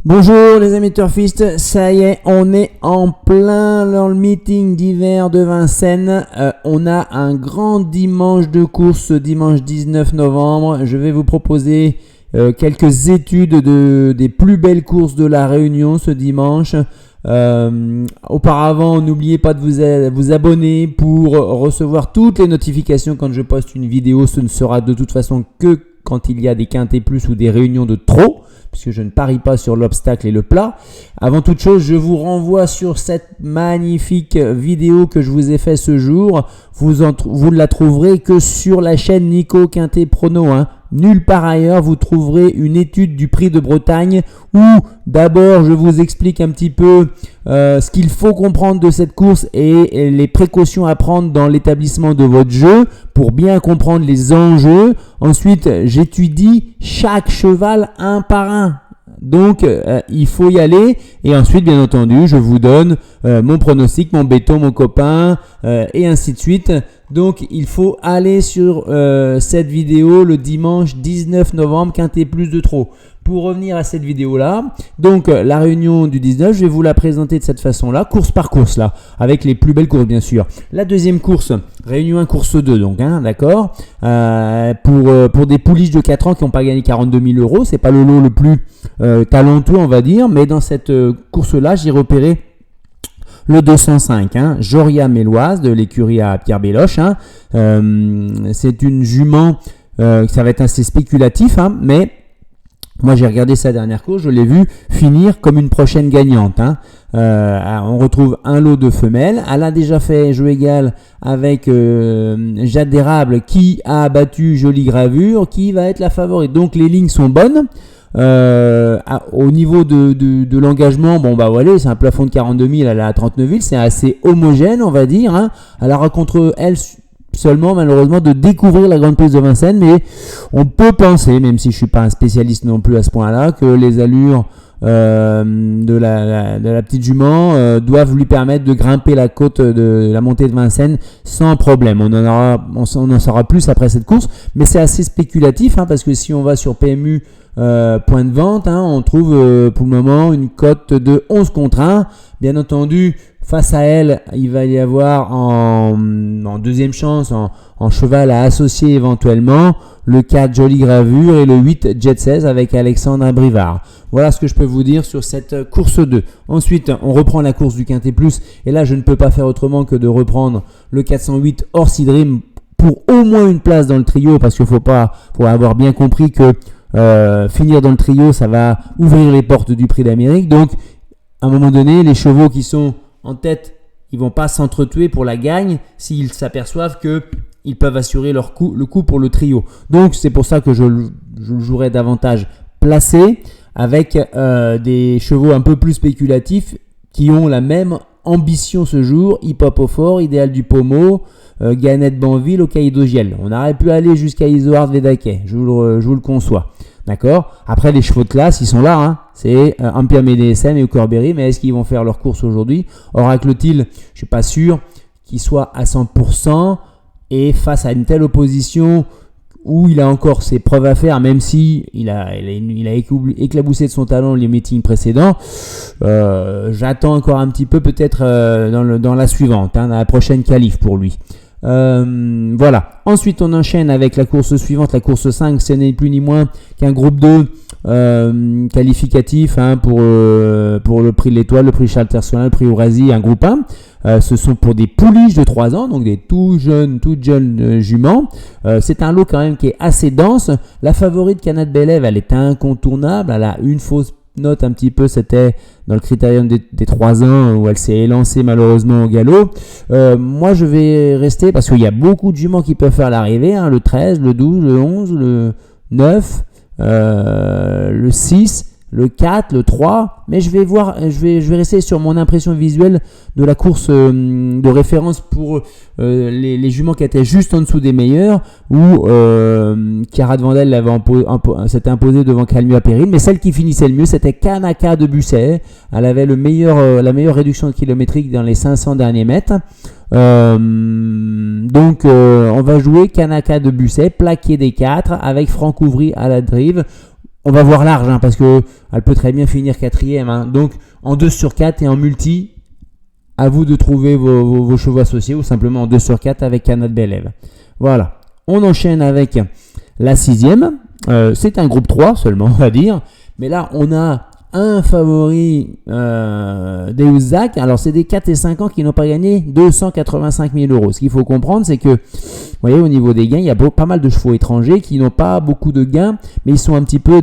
Bonjour les amis turfistes, ça y est, on est en plein dans le meeting d'hiver de Vincennes. On a un grand dimanche de course, dimanche 19 novembre. Je vais vous proposer quelques études des plus belles courses de la Réunion ce dimanche. Auparavant, n'oubliez pas de vous abonner pour recevoir toutes les notifications quand je poste une vidéo. Ce ne sera de toute façon que quand il y a des quintés plus ou des réunions de trop, puisque je ne parie pas sur l'obstacle et le plat. Avant toute chose, je vous renvoie sur cette magnifique vidéo que je vous ai fait ce jour. Vous ne la trouverez que sur la chaîne Nico Quintet Prono. Nulle part ailleurs, vous trouverez une étude du prix de Bretagne où d'abord je vous explique un petit peu ce qu'il faut comprendre de cette course et les précautions à prendre dans l'établissement de votre jeu pour bien comprendre les enjeux. Ensuite, j'étudie chaque cheval un par un. Donc, il faut y aller. Et ensuite, bien entendu, je vous donne mon pronostic, mon béton, mon copain, et ainsi de suite. Donc, il faut aller sur cette vidéo le dimanche 19 novembre, quintet plus de trop. Pour revenir à cette vidéo-là, donc la réunion du 19, je vais vous la présenter de cette façon-là, course par course là, avec les plus belles courses bien sûr. La deuxième course, réunion 1, course 2 donc, d'accord, pour des pouliches de 4 ans qui n'ont pas gagné 42 000 euros, c'est pas le lot le plus talentueux on va dire, mais dans cette course-là, j'ai repéré le 205, Joria Méloise de l'écurie à Pierre Béloche. C'est une jument, ça va être assez spéculatif, mais moi j'ai regardé sa dernière course, je l'ai vue finir comme une prochaine gagnante. On retrouve un lot de femelles. Elle a déjà fait jeu égal avec Jade d'Érable qui a battu Jolie Gravure, qui va être la favorite. Donc les lignes sont bonnes. Au niveau de l'engagement, voilà, c'est un plafond de 42 000, elle est à 39 000, c'est assez homogène on va dire. Elle aura contre elle seulement malheureusement de découvrir la grande piste de Vincennes, mais on peut penser, même si je suis pas un spécialiste non plus à ce point-là, que les allures de la petite jument doivent lui permettre de grimper la côte de la montée de Vincennes sans problème. On en saura plus après cette course, mais c'est assez spéculatif parce que si on va sur PMU point de vente, on trouve pour le moment une cote de 11 contre 1. Bien entendu, face à elle, il va y avoir en deuxième chance, en cheval à associer éventuellement, le 4 Jolie Gravure et le 8 Jet 16 avec Alexandre Brivard. Voilà ce que je peux vous dire sur cette course 2. Ensuite, on reprend la course du Quintet Plus. Et là, je ne peux pas faire autrement que de reprendre le 408 Orsi Dream pour au moins une place dans le trio, parce qu'il faut avoir bien compris que finir dans le trio, ça va ouvrir les portes du Prix d'Amérique. Donc, à un moment donné, les chevaux qui sont en tête, ils vont pas s'entretuer pour la gagne s'ils s'aperçoivent qu'ils peuvent assurer le coup pour le trio. Donc, c'est pour ça que je jouerai davantage placé avec des chevaux un peu plus spéculatifs qui ont la même ambition ce jour. Hip Hop au fort, Idéal du Pommeau, Ganette Banville, Hokkaido Giel. On aurait pu aller jusqu'à Isoard Vedake, je vous le conçois. D'accord. Après, les chevaux de classe, ils sont là. C'est Empire MDSM et Corberry, mais est-ce qu'ils vont faire leur course aujourd'hui? Oracle Till, je suis pas sûr qu'il soit à 100% et face à une telle opposition où il a encore ses preuves à faire, même si il a éclaboussé de son talent les meetings précédents. J'attends encore un petit peu peut-être dans la suivante, dans la prochaine qualif pour lui. Voilà. Ensuite, on enchaîne avec la course suivante, la course 5. Ce n'est plus ni moins qu'un groupe 2 qualificatif pour le prix de l'Étoile, le prix Charles Tersolin, le prix Eurasie, un groupe 1. Ce sont pour des pouliches de 3 ans, donc des toutes jeunes juments. C'est un lot quand même qui est assez dense. La favorite Canad Bélève, elle est incontournable. Elle a une fausse note un petit peu, c'était dans le critérium des 3 ans où elle s'est élancée malheureusement au galop. Moi je vais rester parce qu'il y a beaucoup de juments qui peuvent faire l'arrivée, le 13, le 12, le 11, le 9, le 6, le 4, le 3, mais je vais rester sur mon impression visuelle de la course de référence pour les juments qui étaient juste en dessous des meilleurs, où Chiara de Vandel s'était imposée devant Calmia Péril, mais celle qui finissait le mieux c'était Kanaka de Busset. Elle avait la meilleure réduction kilométrique dans les 500 derniers mètres. Donc on va jouer Kanaka de Busset, plaqué des 4 avec Franck Ouvry à la drive. on va voir large, hein, parce qu'elle peut très bien finir quatrième. Hein. Donc, en 2 sur 4 et en multi, à vous de trouver vos chevaux associés ou simplement en 2 sur 4 avec Canad Belev. Voilà. On enchaîne avec la 6e. C'est un groupe 3 seulement, on va dire. Mais là, on a un favori des Zach. Alors, c'est des 4 et 5 ans qui n'ont pas gagné 285 000 euros. Ce qu'il faut comprendre, c'est que, vous voyez, au niveau des gains, il y a pas mal de chevaux étrangers qui n'ont pas beaucoup de gains, mais ils sont un petit peu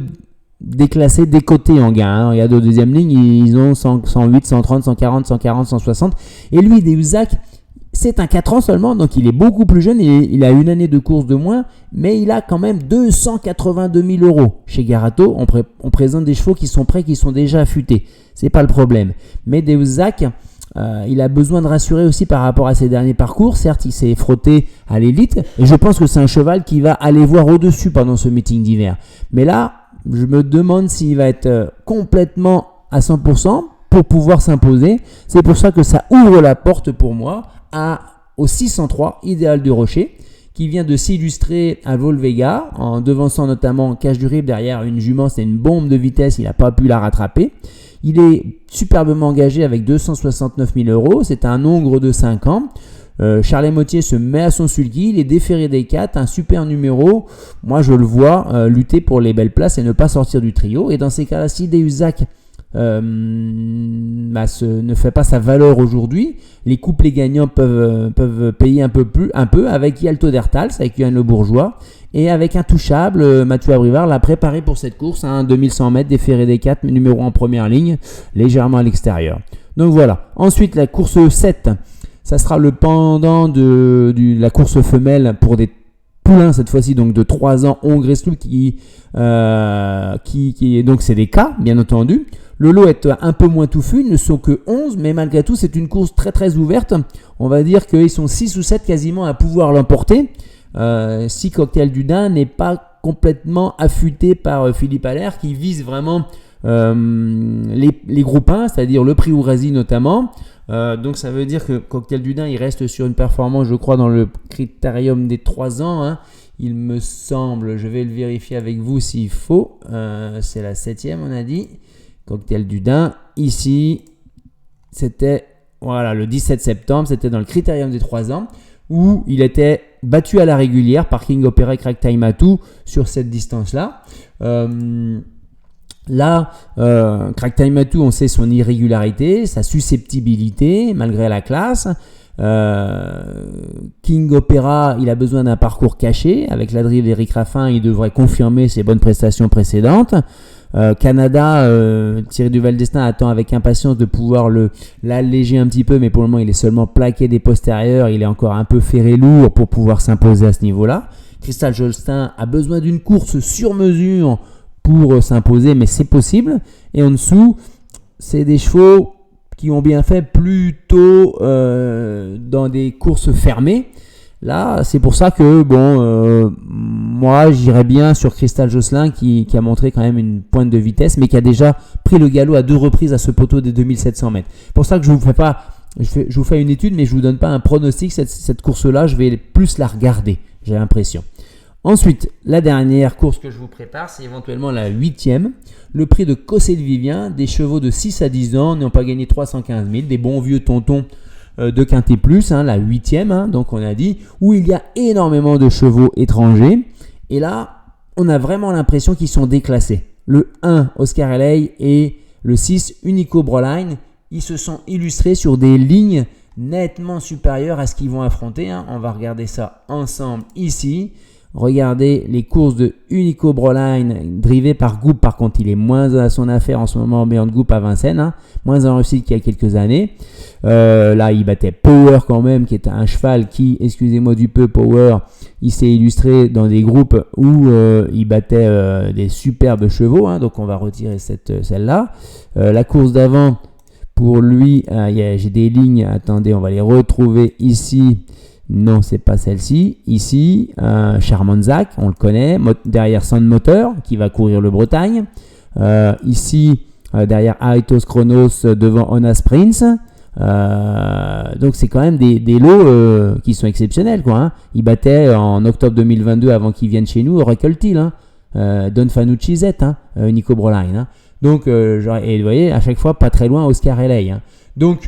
déclassés, décotés en gains. Hein. Regardez, aux deuxième ligne, ils ont 108, 130, 140, 140, 160. Et lui, des Zach, c'est un 4 ans seulement, donc il est beaucoup plus jeune, il a une année de course de moins, mais il a quand même 282 000 euros. Chez Garato, on présente des chevaux qui sont prêts, qui sont déjà affûtés. C'est pas le problème. Mais Deuzac, il a besoin de rassurer aussi par rapport à ses derniers parcours. Certes, il s'est frotté à l'élite, et je pense que c'est un cheval qui va aller voir au-dessus pendant ce meeting d'hiver. Mais là, je me demande s'il va être complètement à 100% pour pouvoir s'imposer. C'est pour ça que ça ouvre la porte pour moi au 603, Idéal du Rocher, qui vient de s'illustrer à Volvega, en devançant notamment Cache du Rib derrière une jument, c'est une bombe de vitesse, il n'a pas pu la rattraper. Il est superbement engagé avec 269 000 euros, c'est un hongre de 5 ans. Charles Motier se met à son sulky, il est déféré des 4, un super numéro. Moi je le vois lutter pour les belles places et ne pas sortir du trio. Et dans ces cas-là, si Deuzac ne fait pas sa valeur aujourd'hui, les couplets gagnants peuvent payer un peu avec Yalto d'Ertals, avec Yoann Le Bourgeois, et avec Intouchable, Mathieu Abrivard l'a préparé pour cette course, 2100 mètres, déféré des 4, numéro en première ligne, légèrement à l'extérieur. Donc voilà. Ensuite, la course 7, ça sera le pendant de la course femelle pour des poulains cette fois-ci, donc de 3 ans, Hongreslu qui donc c'est des cas, bien entendu. Le lot est un peu moins touffu, ils ne sont que 11, mais malgré tout, c'est une course très très ouverte. On va dire qu'ils sont 6 ou 7 quasiment à pouvoir l'emporter. Si Cocktail du Dain n'est pas complètement affûté par Philippe Allaire, qui vise vraiment les groupes 1, c'est-à-dire le prix Ourasi notamment. Donc ça veut dire que Cocktail du Dain, il reste sur une performance, je crois, dans le critérium des 3 ans. Hein. Il me semble, je vais le vérifier avec vous s'il faut. C'est la 7e, on a dit. Cocktail du Dain, ici, c'était le 17 septembre, c'était dans le critérium des 3 ans, où il était battu à la régulière par King Opera et Cracktail Matou sur cette distance-là. Cracktail Matou, on sait son irrégularité, sa susceptibilité, malgré la classe. King Opera, il a besoin d'un parcours caché. Avec la drive d'Éric Raffin, il devrait confirmer ses bonnes prestations précédentes. Canada, Thierry Duval-Destin attend avec impatience de pouvoir l'alléger un petit peu, mais pour le moment il est seulement plaqué des postérieurs, il est encore un peu ferré lourd pour pouvoir s'imposer à ce niveau-là. Crystal Jolstein a besoin d'une course sur mesure pour s'imposer, mais c'est possible. Et en dessous, c'est des chevaux qui ont bien fait plutôt dans des courses fermées. Là, c'est pour ça que, moi, j'irais bien sur Crystal Josselin qui a montré quand même une pointe de vitesse, mais qui a déjà pris le galop à 2 reprises à ce poteau des 2700 mètres. C'est pour ça que je vous fais une étude, mais je vous donne pas un pronostic. Cette course-là, je vais plus la regarder, j'ai l'impression. Ensuite, la dernière course que je vous prépare, c'est éventuellement la 8e. Le prix de Cossé de Vivien, des chevaux de 6 à 10 ans, n'ont pas gagné 315 000, des bons vieux tontons de Quintet Plus, la 8e, donc on a dit, où il y a énormément de chevaux étrangers. Et là, on a vraiment l'impression qu'ils sont déclassés. Le 1, Oscar LA, et le 6, Unico Broline, ils se sont illustrés sur des lignes nettement supérieures à ce qu'ils vont affronter. On va regarder ça ensemble ici. Regardez les courses de Unico Broline drivées par Goup. Par contre, il est moins à son affaire en ce moment, mais en Goup à Vincennes, moins en réussite qu'il y a quelques années. Là, il battait Power quand même, qui est un cheval qui, excusez-moi du peu, Power, il s'est illustré dans des groupes où il battait des superbes chevaux. Donc, on va retirer celle-là. La course d'avant, pour lui, j'ai des lignes. Attendez, on va les retrouver ici. Non, c'est pas celle-ci. Ici, Charmanzac, on le connaît. Derrière Sound Moteur, qui va courir le Bretagne. Ici, derrière Aetos Chronos, devant Onas Prince. Donc, c'est quand même des lots qui sont exceptionnels, quoi. Il battait en octobre 2022, avant qu'il vienne chez nous, Oracle Till. Don Fanucci Z, Nico Broline. Hein. Donc, et vous voyez, à chaque fois, pas très loin, Oscar Eley. Hein. Donc,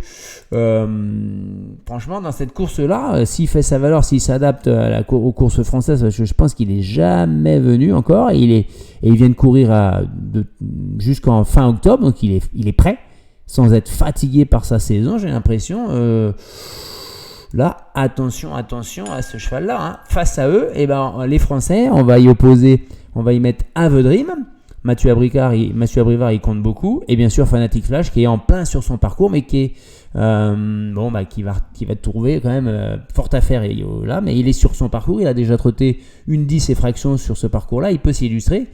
franchement, dans cette course-là, s'il fait sa valeur, s'il s'adapte aux courses françaises, parce que je pense qu'il n'est jamais venu encore, et il vient de courir jusqu'en fin octobre, donc il est prêt, sans être fatigué par sa saison, j'ai l'impression. Là, attention à ce cheval-là. Hein. Face à eux, les Français, on va y mettre Avedream. Mathieu Abrivard, il compte beaucoup. Et bien sûr, Fanatic Flash, qui est en plein sur son parcours, mais qui est qui va trouver quand même fort à faire là. Mais il est sur son parcours. Il a déjà trotté une 10 et fractions sur ce parcours-là. Il peut s'illustrer.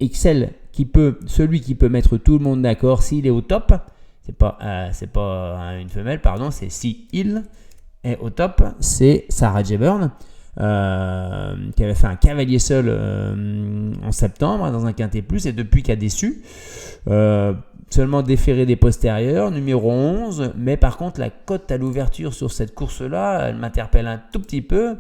Et celui qui peut mettre tout le monde d'accord s'il est au top, c'est pas une femelle, pardon, c'est si il est au top, c'est Sarah Jayburn. Qui avait fait un cavalier seul en septembre dans un quintet plus et depuis qui a déçu, seulement déféré des postérieurs, numéro 11, mais par contre la cote à l'ouverture sur cette course là elle m'interpelle un tout petit peu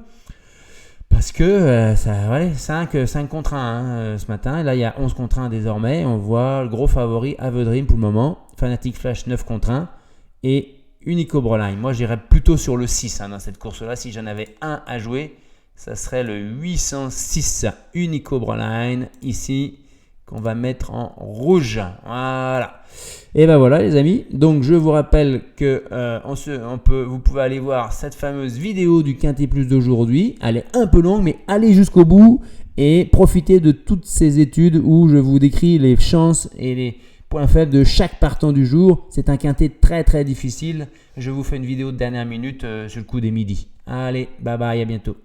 parce que 5 contre 1 ce matin, et là il y a 11 contre 1 désormais, on voit le gros favori Avedream pour le moment, Fanatic Flash 9 contre 1 et Unico Broline. Moi j'irais plutôt sur le 6 dans cette course là, si j'en avais un à jouer ça serait le 806 Unico Broline ici qu'on va mettre en rouge. Voilà. Et ben voilà les amis. Donc je vous rappelle que vous pouvez aller voir cette fameuse vidéo du Quintet Plus d'aujourd'hui. Elle est un peu longue mais allez jusqu'au bout et profitez de toutes ces études où je vous décris les chances et les points faibles de chaque partant du jour. C'est un quintet très très difficile. Je vous fais une vidéo de dernière minute sur le coup des midis. Allez, bye bye, à bientôt.